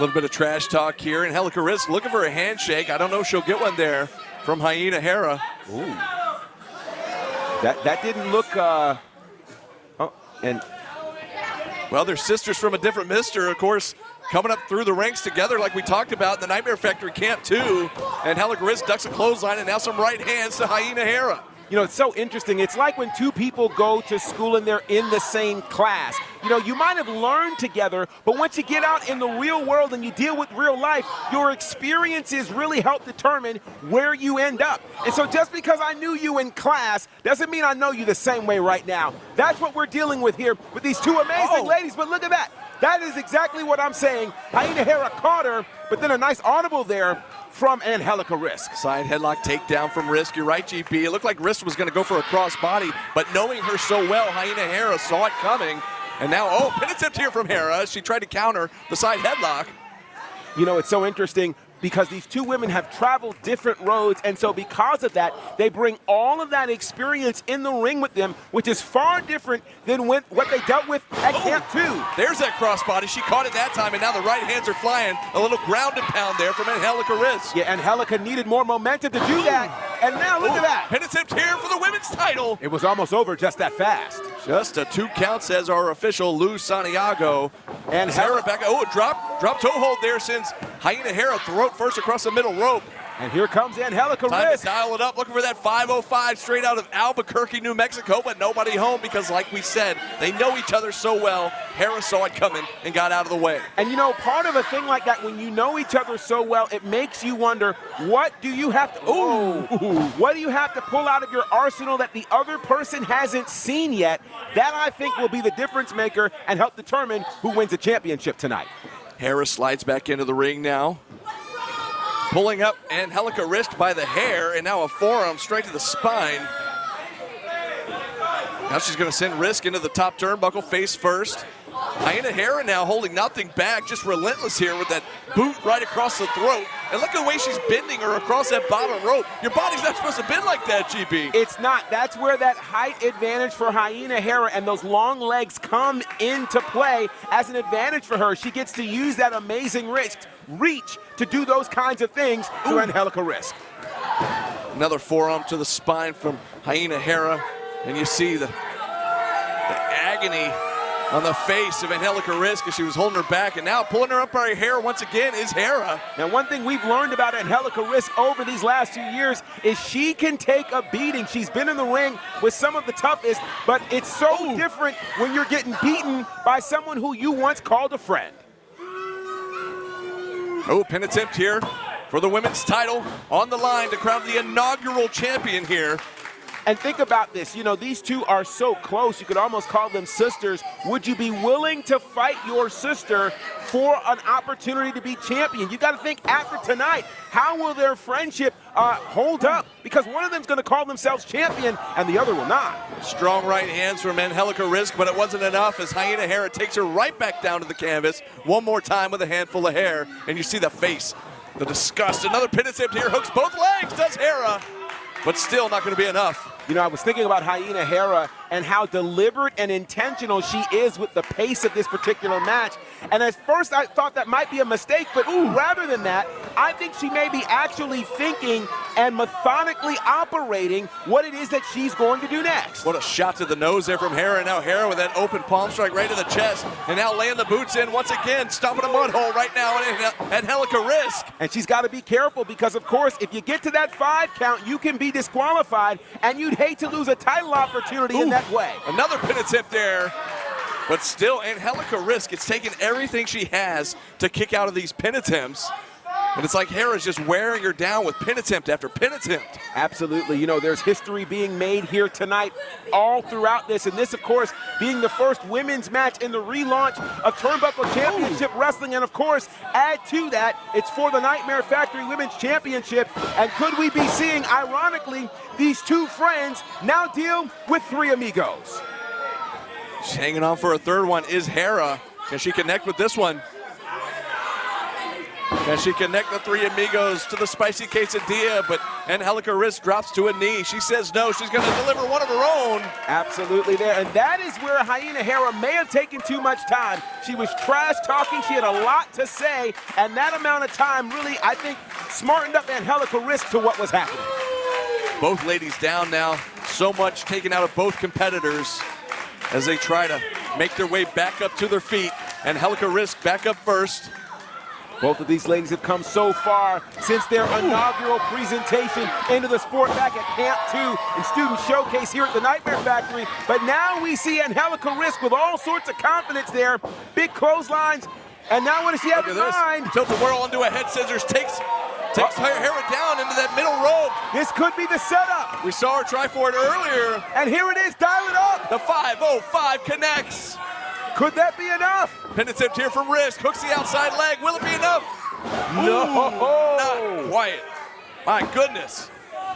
little bit of trash talk here. Angelica Risk looking for a handshake. I don't know if she'll get one there from Hyena Hera. Ooh. That didn't look, Well, they're sisters from a different mister, of course, coming up through the ranks together like we talked about in the Nightmare Factory Camp 2. And Angelica Risk ducks a clothesline, and now some right hands to Hyena Hera. You know, it's so interesting. It's like when two people go to school and they're in the same class. You know, you might have learned together, but once you get out in the real world and you deal with real life, your experiences really help determine where you end up. And so just because I knew you in class doesn't mean I know you the same way right now. That's what we're dealing with here with these two amazing ladies, but look at that. That is exactly what I'm saying. Hyena Hera caught her, but then a nice audible there from Angelica Risk. Side headlock takedown from Risk. You're right, GP. It looked like Risk was going to go for a crossbody, but knowing her so well, Hyena Hera saw it coming. And now, pin attempt here from Hera. She tried to counter the side headlock. You know, it's so interesting because these two women have traveled different roads, and so because of that, they bring all of that experience in the ring with them, which is far different than what they dealt with at Camp 2. There's that crossbody. She caught it that time, and now the right hands are flying. A little ground and pound there from Angelica Risk. Yeah, Angelica needed more momentum to do that, and now look at that. Pin attempt here for the women's title. It was almost over just that fast. Just a 2 count, says our official Lou Santiago. And Hera back. Drop toe hold there since Hyena Hera throat first across the middle rope. And here comes Angelica Risk. Time to dial it up, looking for that 505 straight out of Albuquerque, New Mexico, but nobody home because, like we said, they know each other so well. Hera saw it coming and got out of the way. And, you know, part of a thing like that, when you know each other so well, it makes you wonder, what do you have to, what do you have to pull out of your arsenal that the other person hasn't seen yet? That, I think, will be the difference maker and help determine who wins the championship tonight. Hera slides back into the ring now. Pulling up Angelica Risk by the hair, and now a forearm straight to the spine. Now she's going to send Risk into the top turnbuckle face first. Hyena Hera now holding nothing back, just relentless here with that boot right across the throat. And look at the way she's bending her across that bottom rope. Your body's not supposed to bend like that, GP. It's not. That's where that height advantage for Hyena Hera and those long legs come into play as an advantage for her. She gets to use that amazing reach to do those kinds of things to Angelica Risk. Another forearm to the spine from Hyena Hera, and you see the agony on the face of Angelica Risk as she was holding her back, and now pulling her up by her hair once again is Hera. Now, one thing we've learned about Angelica Risk over these last 2 years is she can take a beating. She's been in the ring with some of the toughest, but it's so different when you're getting beaten by someone who you once called a friend. Pin attempt here for the women's title on the line to crown the inaugural champion here. And think about this, you know, these two are so close, you could almost call them sisters. Would you be willing to fight your sister for an opportunity to be champion? You got to think after tonight, how will their friendship hold up? Because one of them's going to call themselves champion and the other will not. Strong right hands from Angelica Risk, but it wasn't enough as Hyena Hera takes her right back down to the canvas one more time with a handful of hair. And you see the face, the disgust. Another pin attempt here, hooks both legs, does Hera, but still not going to be enough. You know, I was thinking about Hyena Hera and how deliberate and intentional she is with the pace of this particular match. And at first I thought that might be a mistake, but rather than that, I think she may be actually thinking and methodically operating what it is that she's going to do next. What a shot to the nose there from Hera. Now Hera with that open palm strike right to the chest. And now laying the boots in once again, stomping a mud hole right now at Angelica Risk. And she's got to be careful because, of course, if you get to that 5 count, you can be disqualified, and you'd hate to lose a title opportunity in that way. Another pin attempt there. But still, Angelica Risk, it's taken everything she has to kick out of these pin attempts. And it's like Hera's just wearing her down with pin attempt after pin attempt. Absolutely. You know, there's history being made here tonight all throughout this. And this, of course, being the first women's match in the relaunch of Turnbuckle Championship Wrestling. And, of course, add to that, it's for the Nightmare Factory Women's Championship. And could we be seeing, ironically, these two friends now deal with 3 amigos? She's hanging on for a third one is Hera. Can she connect with this one? Can she connect the three amigos to the spicy quesadilla? But Angelica Risk drops to a knee. She says no. She's going to deliver one of her own. Absolutely there. And that is where Hyena Hera may have taken too much time. She was trash talking. She had a lot to say. And that amount of time really, I think, smartened up Angelica Risk to what was happening. Both ladies down now. So much taken out of both competitors as they try to make their way back up to their feet. Angelica Risk back up first. Both of these ladies have come so far since their inaugural presentation into the sport back at Camp 2 and Student Showcase here at the Nightmare Factory. But now we see Angelica Risk with all sorts of confidence there. Big clotheslines. And now what does she have in mind? Tilt-a-whirl into a head scissors. Takes Hera down into that middle rope. This could be the setup. We saw her try for it earlier. And here it is. Dial it up. The 505 connects. Could that be enough? Pin attempt here from Risk. Hooks the outside leg. Will it be enough? No. Not quite. My goodness.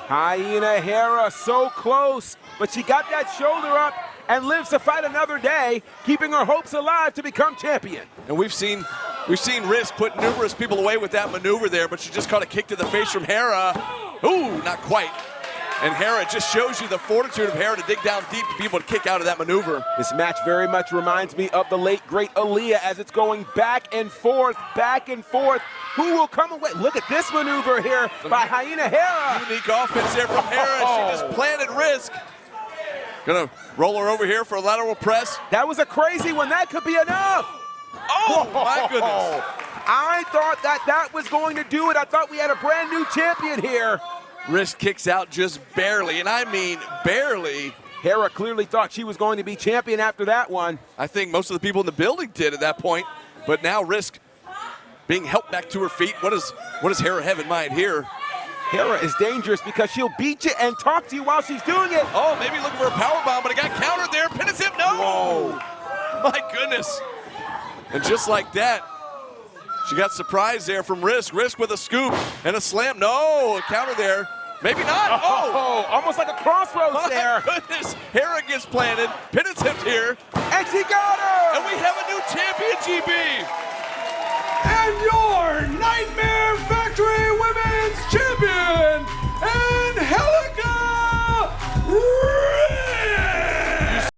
Hyena Hera so close, but she got that shoulder up and lives to fight another day, keeping her hopes alive to become champion. And we've seen Risk put numerous people away with that maneuver there, but she just caught a kick to the face from Hera. Ooh, not quite. And Hera just shows you the fortitude of Hera to dig down deep to be able to kick out of that maneuver. This match very much reminds me of the late, great Aaliyah as it's going back and forth, back and forth. Who will come away? Look at this maneuver here by Hyena Hera. Unique offense there from Hera. She just planted Risk. Gonna roll her over here for a lateral press. That was a crazy one. That could be enough. Oh, my goodness. I thought that was going to do it. I thought we had a brand new champion here. Risk kicks out just barely, and I mean barely. Hera clearly thought she was going to be champion after that one. I think most of the people in the building did at that point, but now Risk being helped back to her feet. What does Hera have in mind here? Hera is dangerous because she'll beat you and talk to you while she's doing it. Oh, maybe looking for a powerbomb, but it got countered there. Pin is him, no! Whoa. My goodness. And just like that, she got surprised there from Risk. Risk with a scoop and a slam. No, a counter there. Maybe not. Oh, almost like a crossroads there. My goodness. Hera gets planted. Pin attempt here. And she got her. And we have a new champion, GB. And your Nightmare